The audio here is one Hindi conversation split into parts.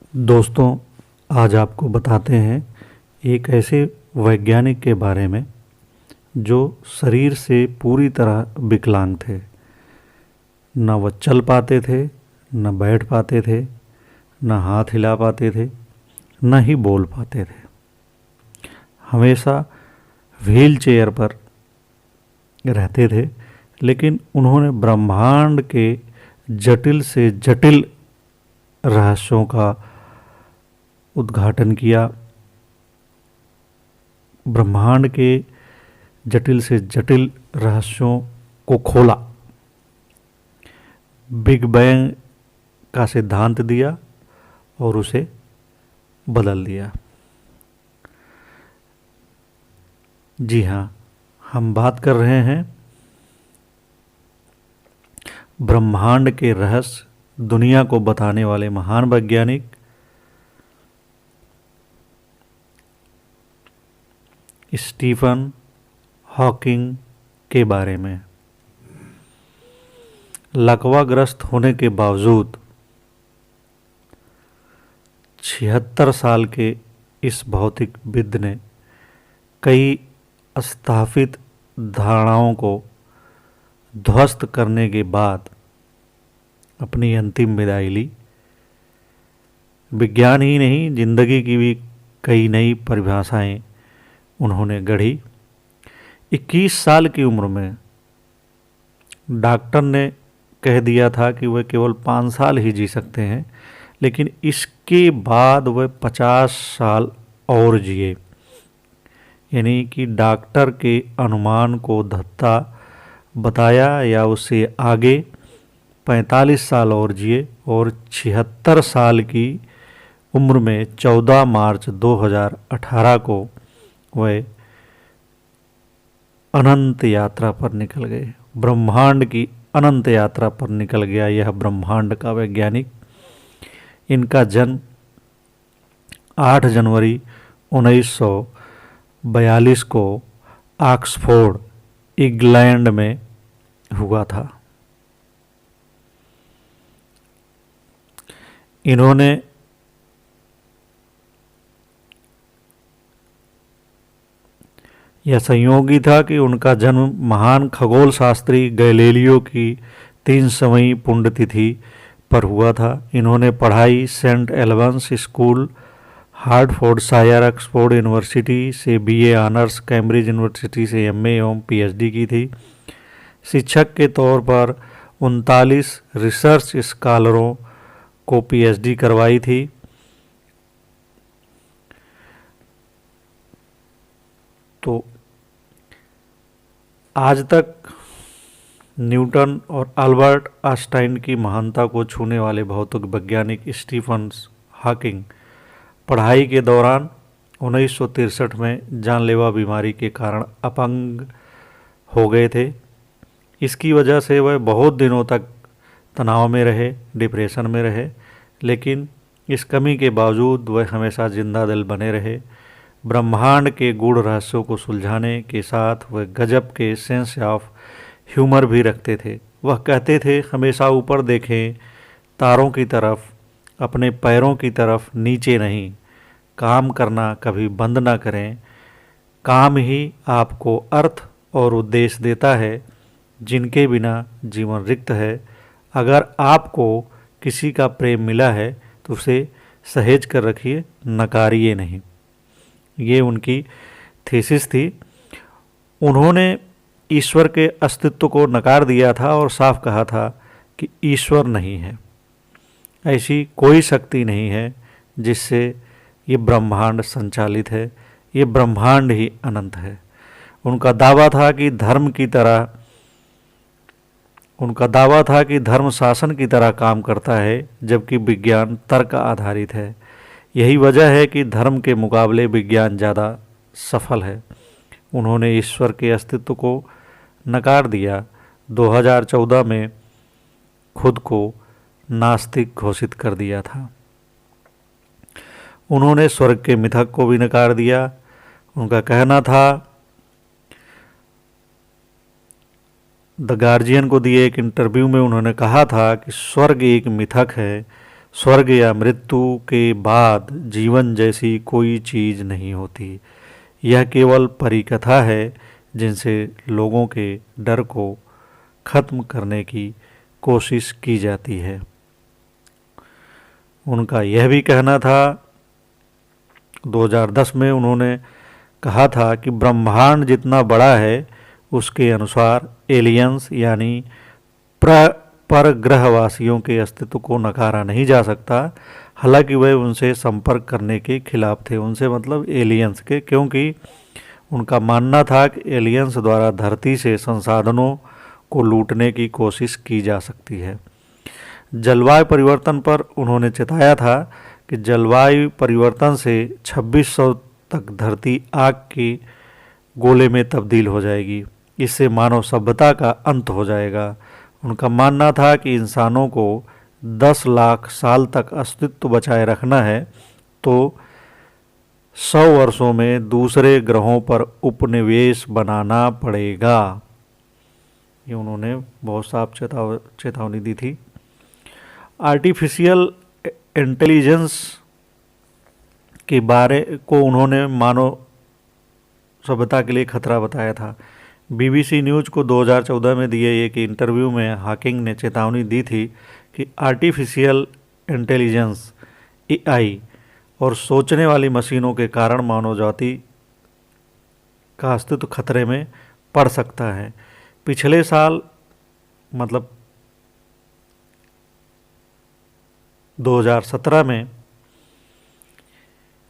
दोस्तों, आज आपको बताते हैं एक ऐसे वैज्ञानिक के बारे में जो शरीर से पूरी तरह विकलांग थे। न वह चल पाते थे, न बैठ पाते थे, न हाथ हिला पाते थे, न ही बोल पाते थे। हमेशा व्हील चेयर पर रहते थे, लेकिन उन्होंने ब्रह्मांड के जटिल से जटिल रहस्यों का उद्घाटन किया। ब्रह्मांड के जटिल से जटिल रहस्यों को खोला, बिग बैंग का सिद्धांत दिया और उसे बदल दिया। जी हाँ, हम बात कर रहे हैं ब्रह्मांड के रहस्य दुनिया को बताने वाले महान वैज्ञानिक स्टीफन हॉकिंग के बारे में। लकवाग्रस्त होने के बावजूद 76 साल के इस भौतिकविद ने कई स्थापित धारणाओं को ध्वस्त करने के बाद अपनी अंतिम विदाई ली। विज्ञान ही नहीं, जिंदगी की भी कई नई परिभाषाएं उन्होंने गढ़ी। 21 साल की उम्र में डॉक्टर ने कह दिया था कि वह केवल 5 साल ही जी सकते हैं, लेकिन इसके बाद वह 50 साल और जिए। यानी कि डॉक्टर के अनुमान को धत्ता बताया या उससे आगे 45 साल और जिए और 76 साल की उम्र में 14 मार्च 2018 को वह अनंत यात्रा पर निकल गए। ब्रह्मांड की अनंत यात्रा पर निकल गया यह ब्रह्मांड का वैज्ञानिक। इनका जन्म 8 जनवरी 1942 को ऑक्सफोर्ड, इंग्लैंड में हुआ था। इन्होंने यह संयोगी था कि उनका जन्म महान खगोल शास्त्री गैलीलियो की 300वीं पुण्यतिथि पर हुआ था। इन्होंने पढ़ाई Saint Albans School, Hertfordshire, Oxford University से बीए ऑनर्स, कैम्ब्रिज यूनिवर्सिटी से एमए एवं पीएचडी की थी। शिक्षक के तौर पर 39 रिसर्च स्कॉलरों को पीएचडी करवाई थी। तो आज तक न्यूटन और अल्बर्ट आइंस्टाइन की महानता को छूने वाले भौतिक वैज्ञानिक स्टीफन हॉकिंग पढ़ाई के दौरान 1963 में जानलेवा बीमारी के कारण अपंग हो गए थे। इसकी वजह से वह बहुत दिनों तक तनाव में रहे, डिप्रेशन में रहे, लेकिन इस कमी के बावजूद वह हमेशा जिंदा दिल बने रहे। ब्रह्मांड के गूढ़ रहस्यों को सुलझाने के साथ वह गजब के सेंस ऑफ ह्यूमर भी रखते थे। वह कहते थे, हमेशा ऊपर देखें, तारों की तरफ, अपने पैरों की तरफ, नीचे नहीं। काम करना कभी बंद ना करें। काम ही आपको अर्थ और उद्देश्य देता है, जिनके बिना जीवन रिक्त है। अगर आपको किसी का प्रेम मिला है तो उसे सहेज कर रखिए, नकारिए नहीं। ये उनकी थीसिस थी। उन्होंने ईश्वर के अस्तित्व को नकार दिया था और साफ कहा था कि ईश्वर नहीं है, ऐसी कोई शक्ति नहीं है जिससे ये ब्रह्मांड संचालित है। ये ब्रह्मांड ही अनंत है। उनका दावा था कि धर्म शासन की तरह काम करता है, जबकि विज्ञान तर्क आधारित है। यही वजह है कि धर्म के मुकाबले विज्ञान ज़्यादा सफल है। उन्होंने ईश्वर के अस्तित्व को नकार दिया। 2014 में खुद को नास्तिक घोषित कर दिया था। उन्होंने स्वर्ग के मिथक को भी नकार दिया। उनका कहना था, द गार्जियन को दिए एक इंटरव्यू में उन्होंने कहा था कि स्वर्ग एक मिथक है, स्वर्ग या मृत्यु के बाद जीवन जैसी कोई चीज़ नहीं होती। यह केवल परिकथा है जिनसे लोगों के डर को खत्म करने की कोशिश की जाती है। उनका यह भी कहना था, 2010 में उन्होंने कहा था कि ब्रह्मांड जितना बड़ा है उसके अनुसार एलियंस यानी परग्रहवासियों के अस्तित्व को नकारा नहीं जा सकता। हालांकि वह उनसे संपर्क करने के खिलाफ थे, उनसे मतलब एलियंस के, क्योंकि उनका मानना था कि एलियंस द्वारा धरती से संसाधनों को लूटने की कोशिश की जा सकती है। जलवायु परिवर्तन पर उन्होंने चेताया था कि जलवायु परिवर्तन से 2600 तक धरती आग के गोले में तब्दील हो जाएगी। इससे मानव सभ्यता का अंत हो जाएगा। उनका मानना था कि इंसानों को 10 लाख साल तक अस्तित्व बचाए रखना है तो 100 वर्षों में दूसरे ग्रहों पर उपनिवेश बनाना पड़ेगा। ये उन्होंने बहुत साफ चेतावनी दी थी। आर्टिफिशियल इंटेलिजेंस के बारे को उन्होंने मानव सभ्यता के लिए खतरा बताया था। बीबीसी न्यूज़ को 2014 में दिए एक इंटरव्यू में हॉकिंग ने चेतावनी दी थी कि आर्टिफिशियल इंटेलिजेंस एआई और सोचने वाली मशीनों के कारण मानव जाति का अस्तित्व खतरे में पड़ सकता है। पिछले साल मतलब 2017 में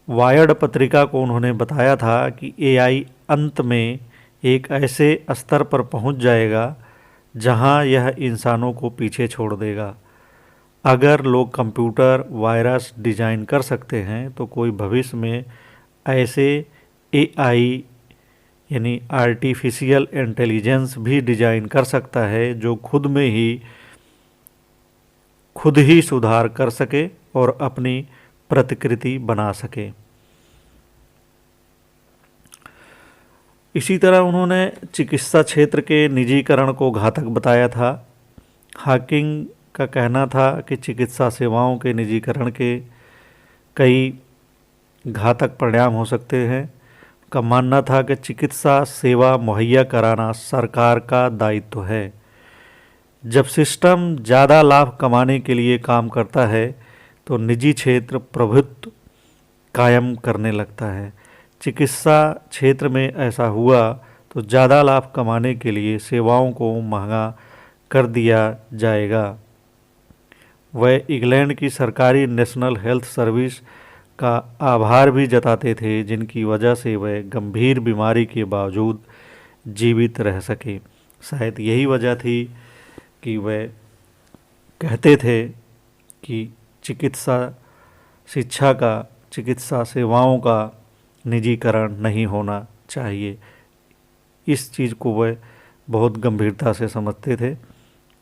वायर्ड पत्रिका को उन्होंने बताया था कि एआई अंत में एक ऐसे स्तर पर पहुंच जाएगा जहां यह इंसानों को पीछे छोड़ देगा। अगर लोग कंप्यूटर वायरस डिजाइन कर सकते हैं तो कोई भविष्य में ऐसे एआई यानी आर्टिफिशियल इंटेलिजेंस भी डिजाइन कर सकता है जो खुद ही सुधार कर सके और अपनी प्रतिकृति बना सके। इसी तरह उन्होंने चिकित्सा क्षेत्र के निजीकरण को घातक बताया था। हॉकिंग का कहना था कि चिकित्सा सेवाओं के निजीकरण के कई घातक परिणाम हो सकते हैं। उनका मानना था कि चिकित्सा सेवा मुहैया कराना सरकार का दायित्व है। जब सिस्टम ज़्यादा लाभ कमाने के लिए काम करता है तो निजी क्षेत्र प्रभुत्व कायम करने लगता है। चिकित्सा क्षेत्र में ऐसा हुआ तो ज़्यादा लाभ कमाने के लिए सेवाओं को महंगा कर दिया जाएगा। वह इंग्लैंड की सरकारी नेशनल हेल्थ सर्विस का आभार भी जताते थे जिनकी वजह से वह गंभीर बीमारी के बावजूद जीवित रह सके। शायद यही वजह थी कि वह कहते थे कि चिकित्सा सेवाओं का निजीकरण नहीं होना चाहिए। इस चीज़ को वह बहुत गंभीरता से समझते थे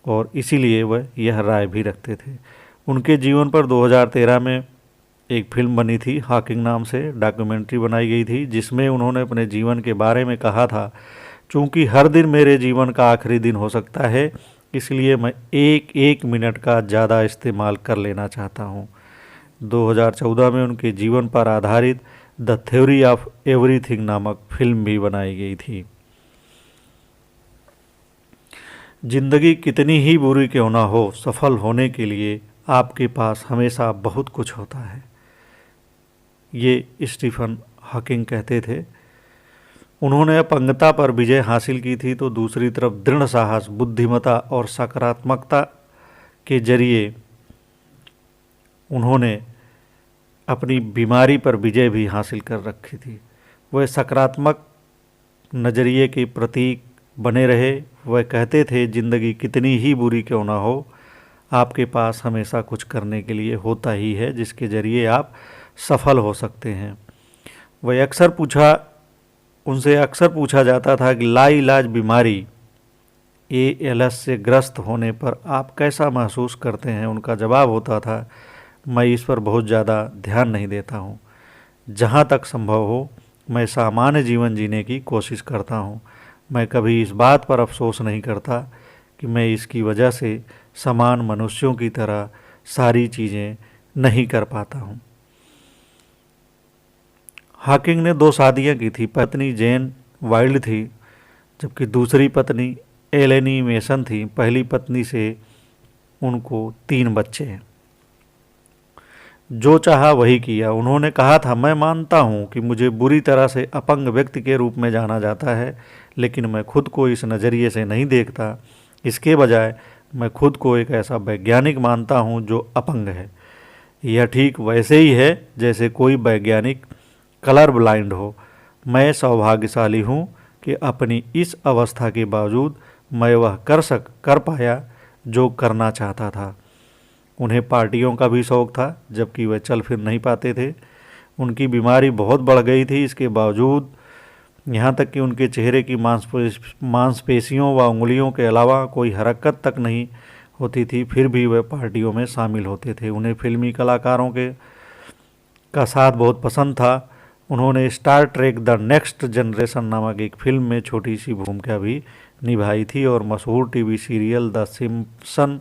और इसीलिए वह यह राय भी रखते थे। उनके जीवन पर 2013 में एक फिल्म बनी थी, हॉकिंग नाम से डॉक्यूमेंट्री बनाई गई थी, जिसमें उन्होंने अपने जीवन के बारे में कहा था, चूँकि हर दिन मेरे जीवन का आखिरी दिन हो सकता है इसलिए मैं एक मिनट का ज़्यादा इस्तेमाल कर लेना चाहता हूँ। 2014 में उनके जीवन पर आधारित द थ्योरी ऑफ एवरीथिंग नामक फिल्म भी बनाई गई थी। जिंदगी कितनी ही बुरी क्यों ना हो, सफल होने के लिए आपके पास हमेशा बहुत कुछ होता है। ये स्टीफन हॉकिंग कहते थे। उन्होंने अपंगता पर विजय हासिल की थी तो दूसरी तरफ दृढ़ साहस, बुद्धिमत्ता और सकारात्मकता के जरिए उन्होंने अपनी बीमारी पर विजय भी हासिल कर रखी थी। वह सकारात्मक नज़रिए के प्रतीक बने रहे। वह कहते थे, जिंदगी कितनी ही बुरी क्यों ना हो, आपके पास हमेशा कुछ करने के लिए होता ही है जिसके ज़रिए आप सफल हो सकते हैं। उनसे अक्सर पूछा जाता था कि लाइलाज बीमारी ALS से ग्रस्त होने पर आप कैसा महसूस करते हैं। उनका जवाब होता था, मैं इस पर बहुत ज़्यादा ध्यान नहीं देता हूँ। जहाँ तक संभव हो मैं सामान्य जीवन जीने की कोशिश करता हूँ। मैं कभी इस बात पर अफसोस नहीं करता कि मैं इसकी वजह से समान मनुष्यों की तरह सारी चीज़ें नहीं कर पाता हूँ। हॉकिंग ने 2 शादियाँ की थी। पत्नी जेन वाइल्ड थी, जबकि दूसरी पत्नी एलेनी मेसन थी। पहली पत्नी से उनको 3 बच्चे हैं। जो चाहा वही किया। उन्होंने कहा था, मैं मानता हूँ कि मुझे बुरी तरह से अपंग व्यक्ति के रूप में जाना जाता है, लेकिन मैं खुद को इस नज़रिए से नहीं देखता। इसके बजाय मैं खुद को एक ऐसा वैज्ञानिक मानता हूँ जो अपंग है। यह ठीक वैसे ही है जैसे कोई वैज्ञानिक कलर ब्लाइंड हो। मैं सौभाग्यशाली हूँ कि अपनी इस अवस्था के बावजूद मैं वह कर पाया जो करना चाहता था। उन्हें पार्टियों का भी शौक़ था, जबकि वे चल फिर नहीं पाते थे। उनकी बीमारी बहुत बढ़ गई थी। इसके बावजूद यहाँ तक कि उनके चेहरे की मांसपेशियों व उंगलियों के अलावा कोई हरकत तक नहीं होती थी, फिर भी वे पार्टियों में शामिल होते थे। उन्हें फिल्मी कलाकारों का साथ बहुत पसंद था। उन्होंने Star Trek the next generation नामक एक फिल्म में छोटी सी भूमिका भी निभाई थी और मशहूर टीवी सीरियल द सिम्पसन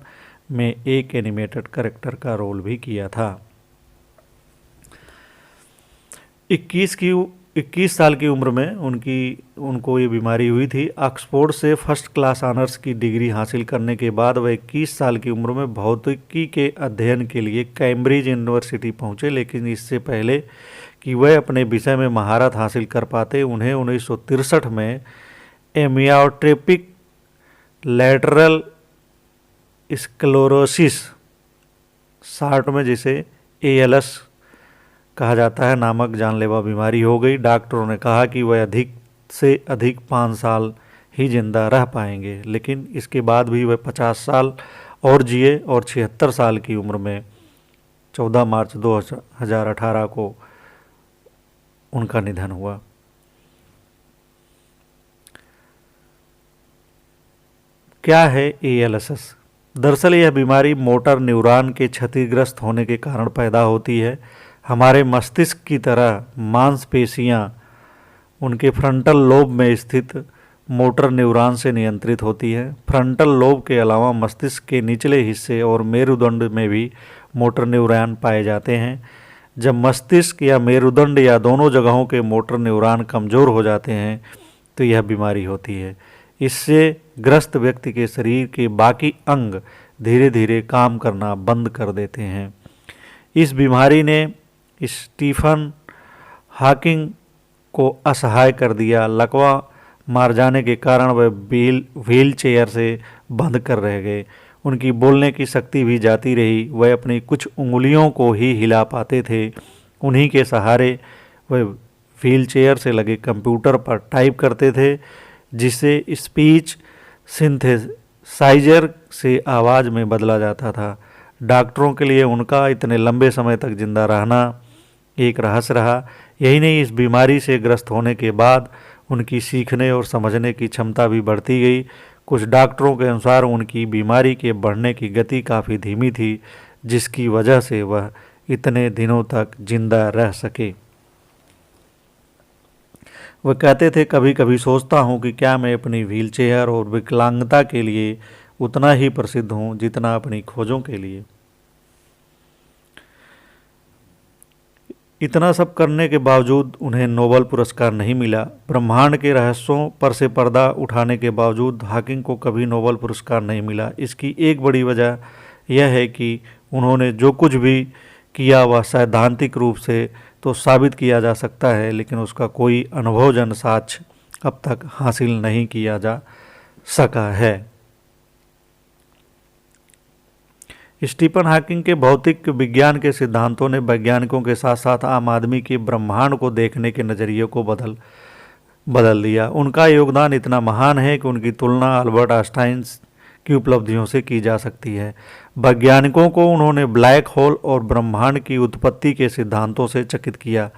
में एक एनिमेटेड कैरेक्टर का रोल भी किया था। 21 साल की उम्र में उनको ये बीमारी हुई थी। ऑक्सफोर्ड से फर्स्ट क्लास ऑनर्स की डिग्री हासिल करने के बाद वह 21 साल की उम्र में भौतिकी के अध्ययन के लिए कैम्ब्रिज यूनिवर्सिटी पहुंचे, लेकिन इससे पहले कि वह अपने विषय में महारत हासिल कर पाते, उन्हें 1963 में एमियोट्रोपिक लैटरल स्क्लेरोसिस, शॉर्ट में जिसे ALS कहा जाता है, नामक जानलेवा बीमारी हो गई। डॉक्टरों ने कहा कि वह अधिक से अधिक 5 साल ही जिंदा रह पाएंगे, लेकिन इसके बाद भी वह 50 साल और जिए और 76 साल की उम्र में 14 मार्च 2018 को उनका निधन हुआ। क्या है ALS? दरअसल यह बीमारी मोटर न्यूरॉन के क्षतिग्रस्त होने के कारण पैदा होती है। हमारे मस्तिष्क की तरह मांसपेशियां उनके फ्रंटल लोब में स्थित मोटर न्यूरॉन से नियंत्रित होती है। फ्रंटल लोब के अलावा मस्तिष्क के निचले हिस्से और मेरुदंड में भी मोटर न्यूरॉन पाए जाते हैं। जब मस्तिष्क या मेरुदंड या दोनों जगहों के मोटर न्यूरॉन कमज़ोर हो जाते हैं तो यह बीमारी होती है। इससे ग्रस्त व्यक्ति के शरीर के बाकी अंग धीरे धीरे काम करना बंद कर देते हैं। इस बीमारी ने स्टीफन हॉकिंग को असहाय कर दिया। लकवा मार जाने के कारण वह व्हील चेयर से बंध कर रह गए। उनकी बोलने की शक्ति भी जाती रही। वह अपनी कुछ उंगलियों को ही हिला पाते थे। उन्हीं के सहारे वह व्हील चेयर से लगे कंप्यूटर पर टाइप करते थे, जिसे स्पीच सिंथेसाइजर से आवाज़ में बदला जाता था। डॉक्टरों के लिए उनका इतने लंबे समय तक जिंदा रहना एक रहस्य रहा। यही नहीं, इस बीमारी से ग्रस्त होने के बाद उनकी सीखने और समझने की क्षमता भी बढ़ती गई। कुछ डॉक्टरों के अनुसार उनकी बीमारी के बढ़ने की गति काफ़ी धीमी थी, जिसकी वजह से वह इतने दिनों तक जिंदा रह सके। वह कहते थे, कभी कभी सोचता हूँ कि क्या मैं अपनी व्हीलचेयर और विकलांगता के लिए उतना ही प्रसिद्ध हूँ जितना अपनी खोजों के लिए। इतना सब करने के बावजूद उन्हें नोबेल पुरस्कार नहीं मिला। ब्रह्मांड के रहस्यों पर से पर्दा उठाने के बावजूद हॉकिंग को कभी नोबेल पुरस्कार नहीं मिला। इसकी एक बड़ी वजह यह है कि उन्होंने जो कुछ भी किया वह सैद्धांतिक रूप से तो साबित किया जा सकता है, लेकिन उसका कोई अनुभवजन्य साक्ष्य अब तक हासिल नहीं किया जा सका है। स्टीफन हॉकिंग के भौतिक विज्ञान के सिद्धांतों ने वैज्ञानिकों के साथ साथ आम आदमी के ब्रह्मांड को देखने के नज़रिए को बदल दिया। उनका योगदान इतना महान है कि उनकी तुलना अल्बर्ट आइंस्टाइन की उपलब्धियों से की जा सकती है। वैज्ञानिकों को उन्होंने ब्लैक होल और ब्रह्मांड की उत्पत्ति के सिद्धांतों से चकित किया,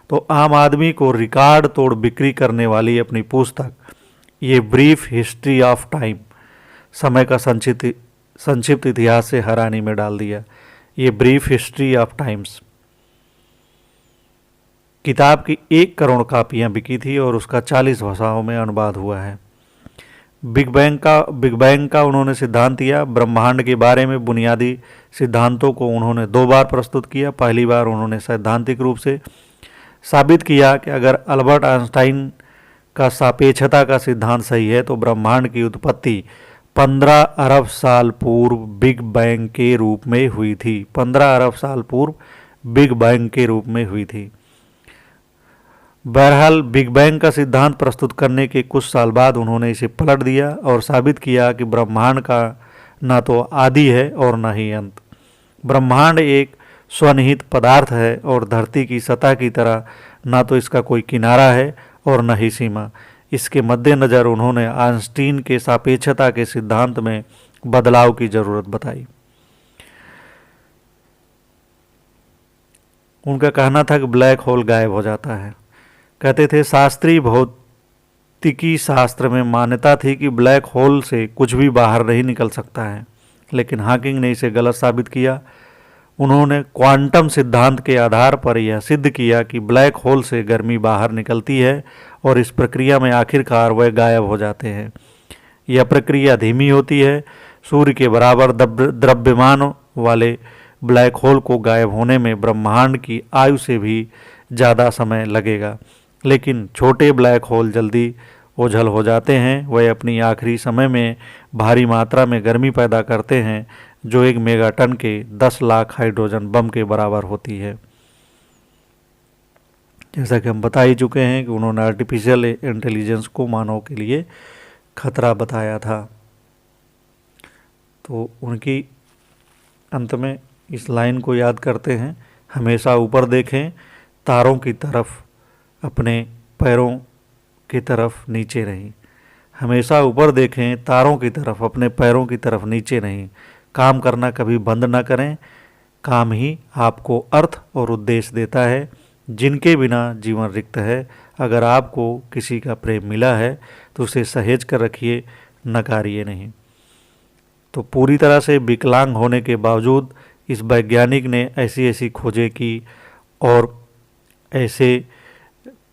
तो आम आदमी को रिकॉर्ड तोड़ बिक्री करने वाली अपनी पुस्तक ये ब्रीफ हिस्ट्री ऑफ टाइम, समय का संक्षिप्त इतिहास से हैरानी में डाल दिया। ये ब्रीफ हिस्ट्री ऑफ टाइम्स किताब की 1 करोड़ कापियाँ बिकी थी और उसका 40 भाषाओं में अनुवाद हुआ है। बिग बैंग का उन्होंने सिद्धांत दिया। ब्रह्मांड के बारे में बुनियादी सिद्धांतों को उन्होंने 2 बार प्रस्तुत किया। पहली बार उन्होंने सैद्धांतिक रूप से साबित किया कि अगर अल्बर्ट आइंस्टाइन का सापेक्षता का सिद्धांत सही है तो ब्रह्मांड की उत्पत्ति 15 अरब साल पूर्व बिग बैंग के रूप में हुई थी। 15 अरब साल पूर्व बिग बैंग के रूप में हुई थी। बहरहाल बिग बैंग का सिद्धांत प्रस्तुत करने के कुछ साल बाद उन्होंने इसे पलट दिया और साबित किया कि ब्रह्मांड का न तो आदि है और न ही अंत। ब्रह्मांड एक स्वनिहित पदार्थ है और धरती की सतह की तरह न तो इसका कोई किनारा है और न ही सीमा। इसके मद्देनज़र उन्होंने आइंस्टीन के सापेक्षता के सिद्धांत में बदलाव की ज़रूरत बताई। उनका कहना था कि ब्लैक होल गायब हो जाता है। कहते थे शास्त्रीय भौतिकी शास्त्र में मान्यता थी कि ब्लैक होल से कुछ भी बाहर नहीं निकल सकता है, लेकिन हॉकिंग ने इसे गलत साबित किया। उन्होंने क्वांटम सिद्धांत के आधार पर यह सिद्ध किया कि ब्लैक होल से गर्मी बाहर निकलती है और इस प्रक्रिया में आखिरकार वह गायब हो जाते हैं। यह प्रक्रिया धीमी होती है। सूर्य के बराबर द्रव्यमान वाले ब्लैक होल को गायब होने में ब्रह्मांड की आयु से भी ज़्यादा समय लगेगा, लेकिन छोटे ब्लैक होल जल्दी ओझल हो जाते हैं। वह अपनी आखिरी समय में भारी मात्रा में गर्मी पैदा करते हैं जो 1 मेगाटन के 10 लाख हाइड्रोजन बम के बराबर होती है। जैसा कि हम बता ही चुके हैं कि उन्होंने आर्टिफिशियल इंटेलिजेंस को मानव के लिए खतरा बताया था। तो उनकी अंत में इस लाइन को याद करते हैं, हमेशा ऊपर देखें, तारों की तरफ, अपने पैरों की तरफ नीचे नहीं। हमेशा ऊपर देखें, तारों की तरफ, अपने पैरों की तरफ नीचे नहीं। काम करना कभी बंद ना करें। काम ही आपको अर्थ और उद्देश्य देता है। जिनके बिना जीवन रिक्त है। अगर आपको किसी का प्रेम मिला है तो उसे सहेज कर रखिए, नकारिए नहीं। तो पूरी तरह से विकलांग होने के बावजूद इस वैज्ञानिक ने ऐसी ऐसी खोजें की और ऐसे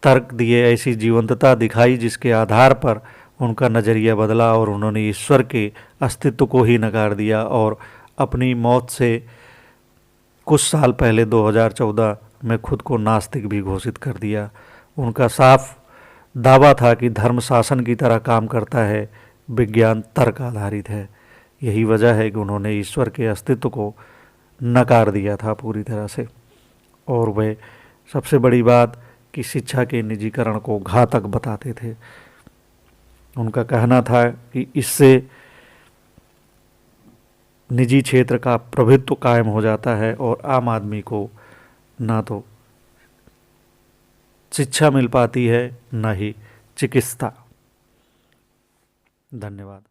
तर्क दिए, ऐसी जीवंतता दिखाई जिसके आधार पर उनका नज़रिया बदला और उन्होंने ईश्वर के अस्तित्व को ही नकार दिया और अपनी मौत से कुछ साल पहले 2014 में खुद को नास्तिक भी घोषित कर दिया। उनका साफ दावा था कि धर्म शासन की तरह काम करता है, विज्ञान तर्क आधारित है। यही वजह है कि उन्होंने ईश्वर के अस्तित्व को नकार दिया था पूरी तरह से। और वे सबसे बड़ी बात कि शिक्षा के निजीकरण को घातक बताते थे। उनका कहना था कि इससे निजी क्षेत्र का प्रभुत्व कायम हो जाता है और आम आदमी को ना तो शिक्षा मिल पाती है, न ही चिकित्सा। धन्यवाद।